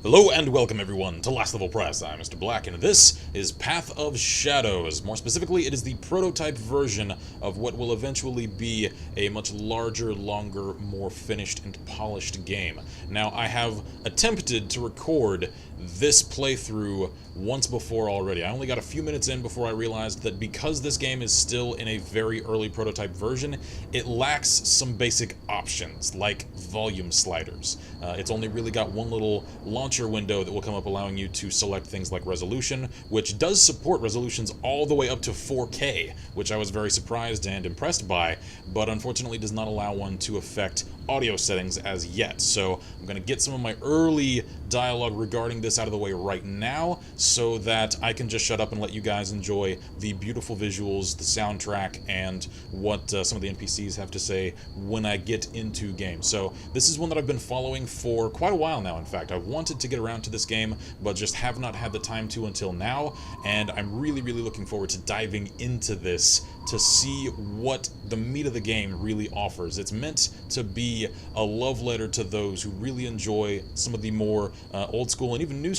Hello and welcome everyone to Last Level Press. I'm Mr. Black and this is Path of Shadows. More specifically, it is the prototype version of what will eventually be a much larger, longer, more finished and polished game. Now, I have attempted to record this playthrough once before already. I only got a few minutes in before I realized that because this game is still in a very early prototype version, it lacks some basic options, like volume sliders. It's only really got one little launcher window that will come up allowing you to select things like resolution, which does support resolutions all the way up to 4K, which I was very surprised and impressed by, but unfortunately does not allow one to affect audio settings as yet. So I'm going to get some of my early dialogue regarding this out of the way right now so that I can just shut up and let you guys enjoy the beautiful visuals, the soundtrack, and what some of the NPCs have to say when I get into game. So this is one that I've been following for quite a while now. In fact, I wanted to get around to this game, but just have not had the time to until now, and I'm really looking forward to diving into this to see what the meat of the game really offers. It's meant to be a love letter to those who really enjoy some of the more old school and even new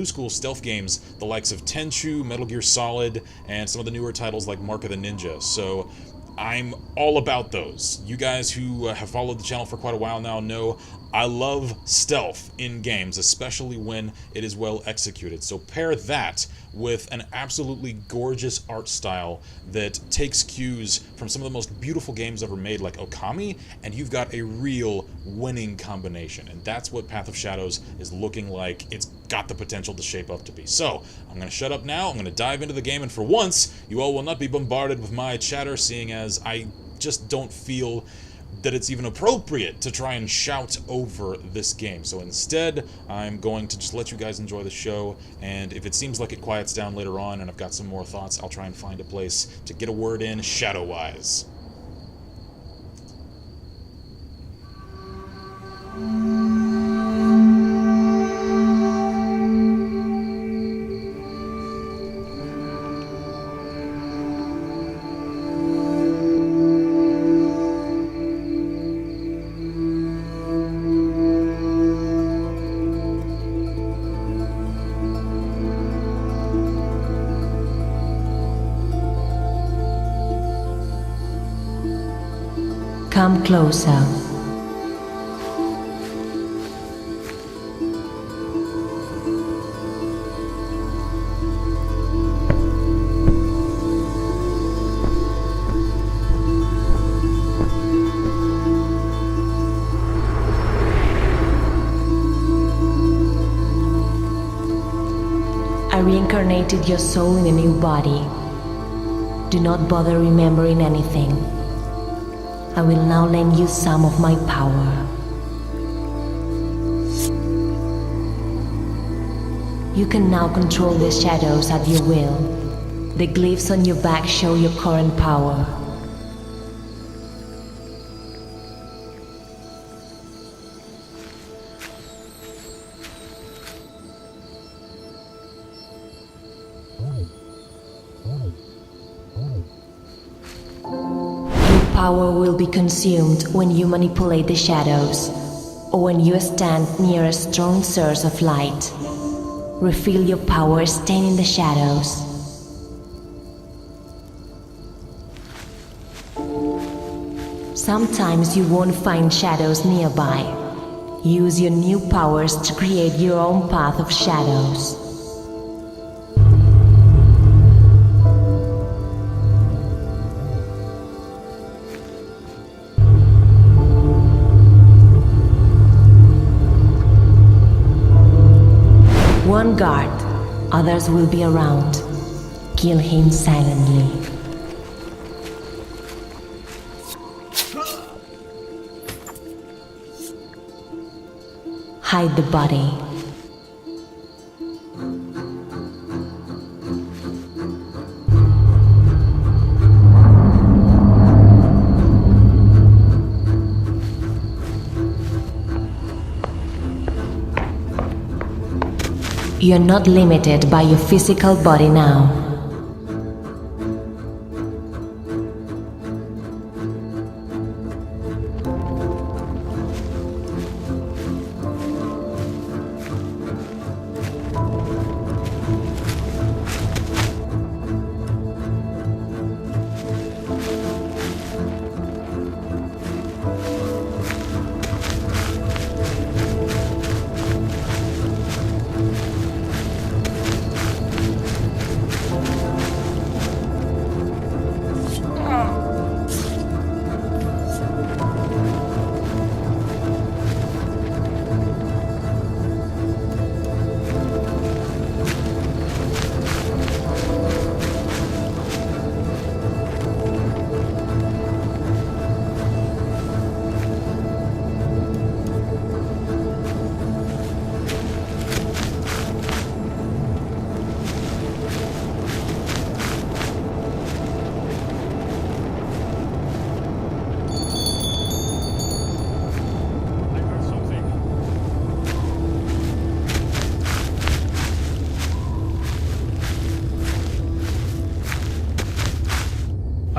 school stealth games, the likes of Tenchu, Metal Gear Solid, and some of the newer titles like Mark of the Ninja. So I'm all about those. You guys who have followed the channel for quite a while now know I love stealth in games, especially when it is well executed. So pair that with an absolutely gorgeous art style that takes cues from some of the most beautiful games ever made, like Okami, and you've got a real winning combination. And that's what Path of Shadows is looking like. It's got the potential to shape up to be. So I'm going to shut up now, I'm going to dive into the game, and for once, you all will not be bombarded with my chatter, seeing as I just don't feel that it's even appropriate to try and shout over this game. So instead, I'm going to just let you guys enjoy the show, and if it seems like it quiets down later on and I've got some more thoughts, I'll try and find a place to get a word in shadow-wise. Come closer. I reincarnated your soul in a new body. Do not bother remembering anything. I will now lend you some of my power. You can now control the shadows at your will. The glyphs on your back show your current power. Power will be consumed when you manipulate the shadows, or when you stand near a strong source of light. Refill your power staying in the shadows. Sometimes you won't find shadows nearby. Use your new powers to create your own path of shadows. One guard, others will be around. Kill him silently. Hide the body. You're not limited by your physical body now.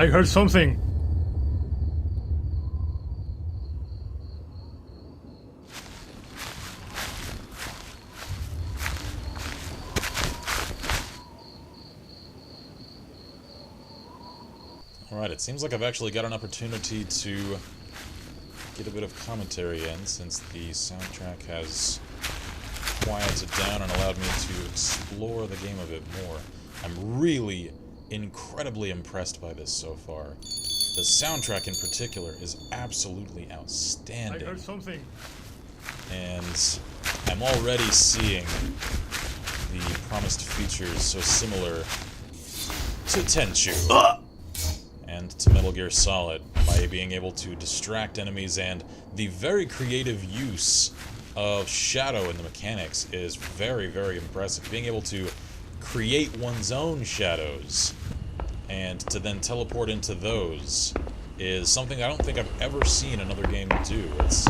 I heard something. Alright, it seems like I've actually got an opportunity to get a bit of commentary in, since the soundtrack has quieted down and allowed me to explore the game a bit more. I'm really incredibly impressed by this so far. The soundtrack in particular is absolutely outstanding. I heard something. And I'm already seeing the promised features so similar to Tenchu and to Metal Gear Solid, by being able to distract enemies, and the very creative use of shadow in the mechanics is very, very impressive. Being able to create one's own shadows and to then teleport into those is something I don't think I've ever seen another game do. It's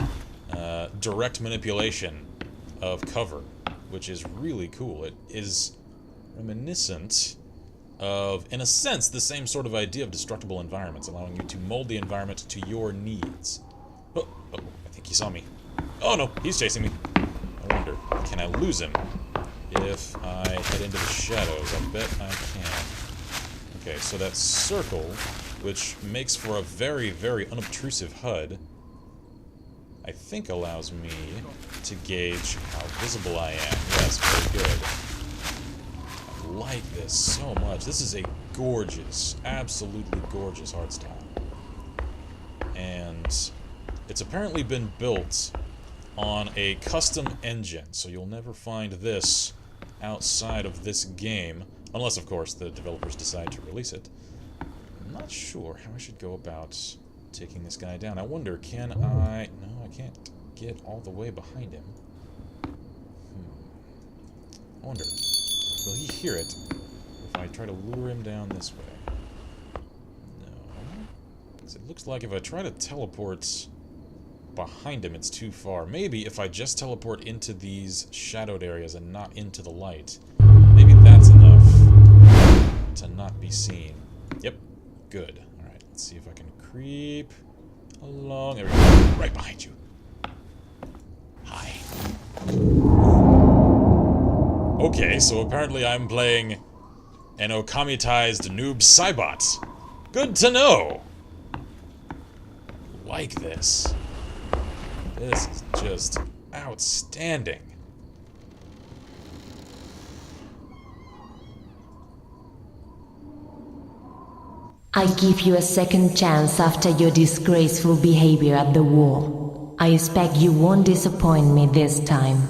direct manipulation of cover, which is really cool. It is reminiscent of, in a sense, the same sort of idea of destructible environments, allowing you to mold the environment to your needs. Oh, I think he saw me. Oh no, he's chasing me. I wonder, can I lose him if I head into the shadows? I bet I can. Okay, so that circle, which makes for a very, very unobtrusive HUD, I think allows me to gauge how visible I am. Yes, very good. I like this so much. This is a gorgeous, absolutely gorgeous art style. And it's apparently been built on a custom engine, so you'll never find this outside of this game, unless, of course, the developers decide to release it. I'm not sure how I should go about taking this guy down. I wonder, can I... No, I can't get all the way behind him. I wonder, will he hear it if I try to lure him down this way? No. 'Cause it looks like if I try to teleport behind him, it's too far. Maybe if I just teleport into these shadowed areas and not into the light, maybe that's enough to not be seen. Yep, good. Alright, let's see if I can creep along. There we go. Right behind you. Hi. Okay, so apparently I'm playing an Okamitized noob Cybot. Good to know! Like this. This is just outstanding. I give you a second chance after your disgraceful behavior at the war. I expect you won't disappoint me this time.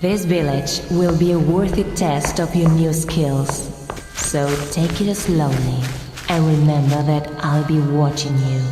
This village will be a worthy test of your new skills. So take it slowly, and remember that I'll be watching you.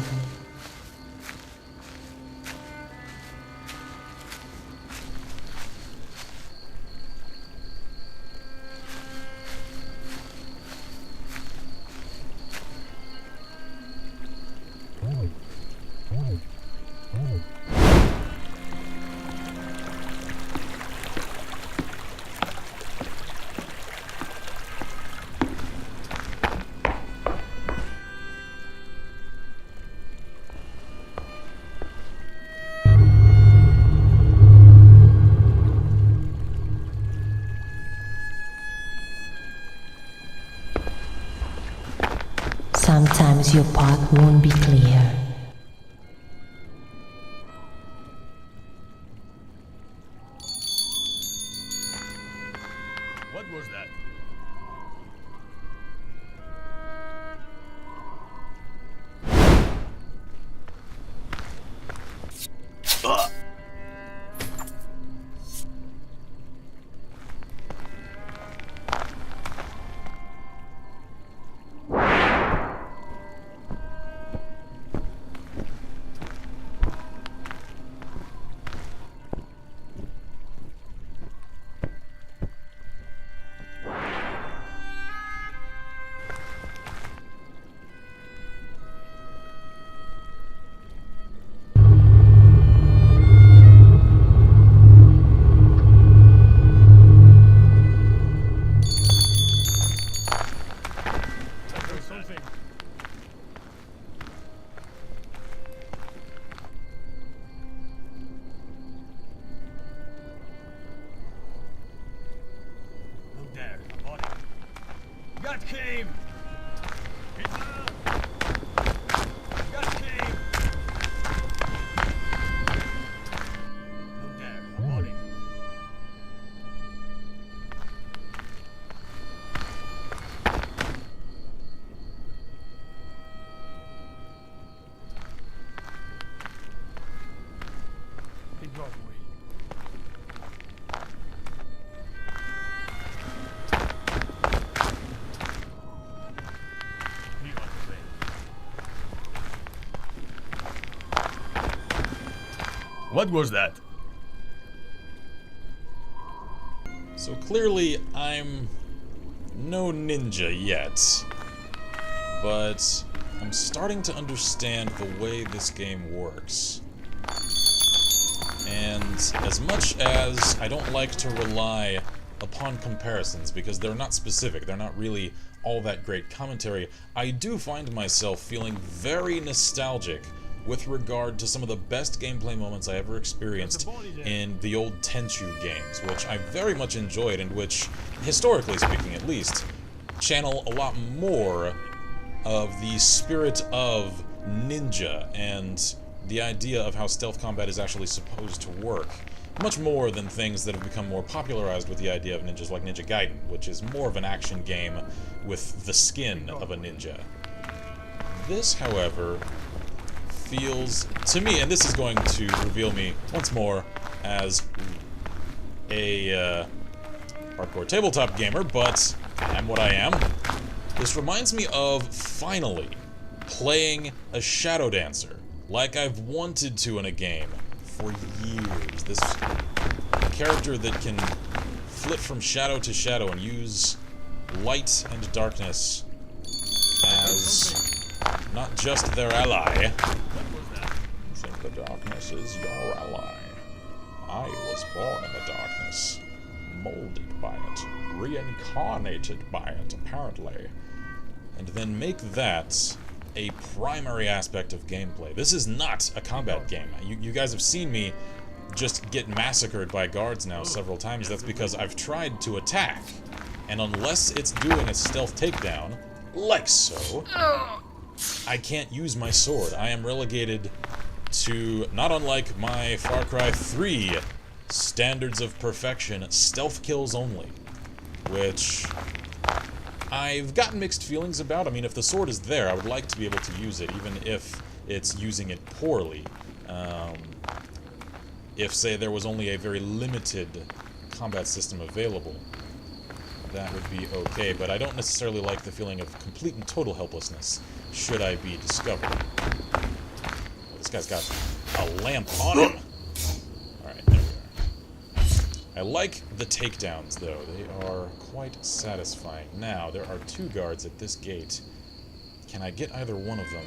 Sometimes your path won't be clear. What was that? Got came! Got came! No dare, I'm on it. Big Broadway. What was that? So clearly, I'm no ninja yet, but I'm starting to understand the way this game works. And as much as I don't like to rely upon comparisons, because they're not specific, they're not really all that great commentary, I do find myself feeling very nostalgic with regard to some of the best gameplay moments I ever experienced in the old Tenchu games, which I very much enjoyed, and which, historically speaking at least, channel a lot more of the spirit of ninja and the idea of how stealth combat is actually supposed to work. Much more than things that have become more popularized with the idea of ninjas like Ninja Gaiden, which is more of an action game with the skin of a ninja. This, however, feels, to me, and this is going to reveal me once more as a hardcore tabletop gamer, but I'm what I am. This reminds me of finally playing a Shadow Dancer like I've wanted to in a game for years. This character that can flit from shadow to shadow and use light and darkness as not just their ally. Think the darkness is your ally. I was born in the darkness, molded by it, reincarnated by it, apparently. And then make that a primary aspect of gameplay. This is not a combat game. You guys have seen me just get massacred by guards now several times. That's because I've tried to attack, and unless it's doing a stealth takedown, like so, I can't use my sword. I am relegated to, not unlike my Far Cry 3 standards of perfection, stealth kills only, which I've gotten mixed feelings about. I mean, if the sword is there, I would like to be able to use it, even if it's using it poorly. If, say, there was only a very limited combat system available, that would be okay, but I don't necessarily like the feeling of complete and total helplessness should I be discovered. This guy's got a lamp on him. Alright, there we are. I like the takedowns, though. They are quite satisfying. Now, there are two guards at this gate. Can I get either one of them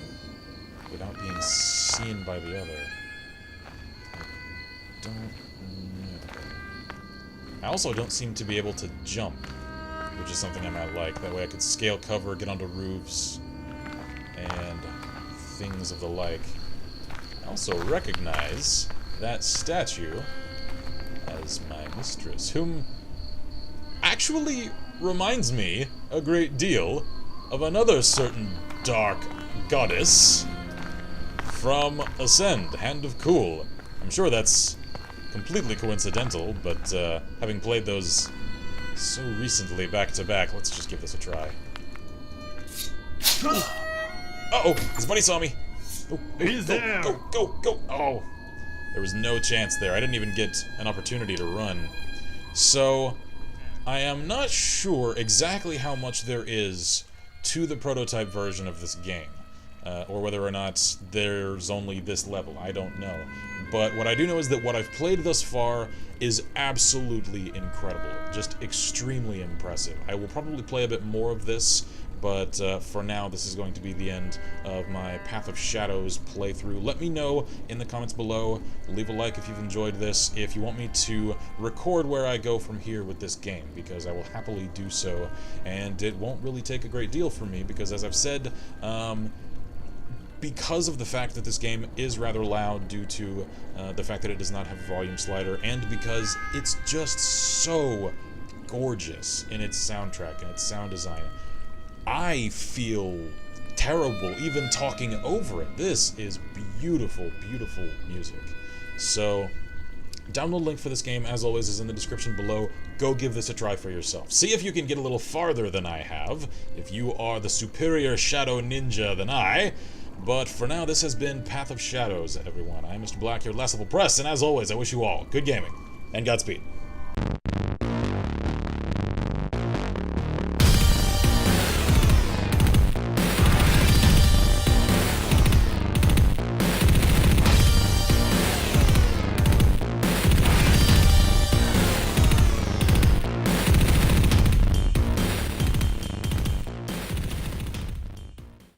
without being seen by the other? I don't know. I also don't seem to be able to jump, which is something I might like. That way I could scale cover, get onto roofs, and things of the like. I also recognize that statue as my mistress, whom actually reminds me a great deal of another certain dark goddess from Ascend, Hand of Cool. I'm sure that's completely coincidental, but having played those so recently back to back, let's just give this a try. Uh-oh, his buddy saw me. Oh, He's there. Go, go, go, go. Oh, there was no chance there. I didn't even get an opportunity to run. So, I am not sure exactly how much there is to the prototype version of this game. Or whether or not there's only this level. I don't know. But what I do know is that what I've played thus far is absolutely incredible. Just extremely impressive. I will probably play a bit more of this, but for now, this is going to be the end of my Path of Shadows playthrough. Let me know in the comments below. Leave a like if you've enjoyed this. If you want me to record where I go from here with this game, because I will happily do so. And it won't really take a great deal from me, because as I've said, because of the fact that this game is rather loud due to the fact that it does not have a volume slider, and because it's just so gorgeous in its soundtrack and its sound design, I feel terrible even talking over it. This is beautiful, beautiful music. So, download link for this game, as always, is in the description below. Go give this a try for yourself. See if you can get a little farther than I have, if you are the superior Shadow Ninja than I. But for now, this has been Path of Shadows, everyone. I'm Mr. Black here at Last Level Press, and as always, I wish you all good gaming and Godspeed.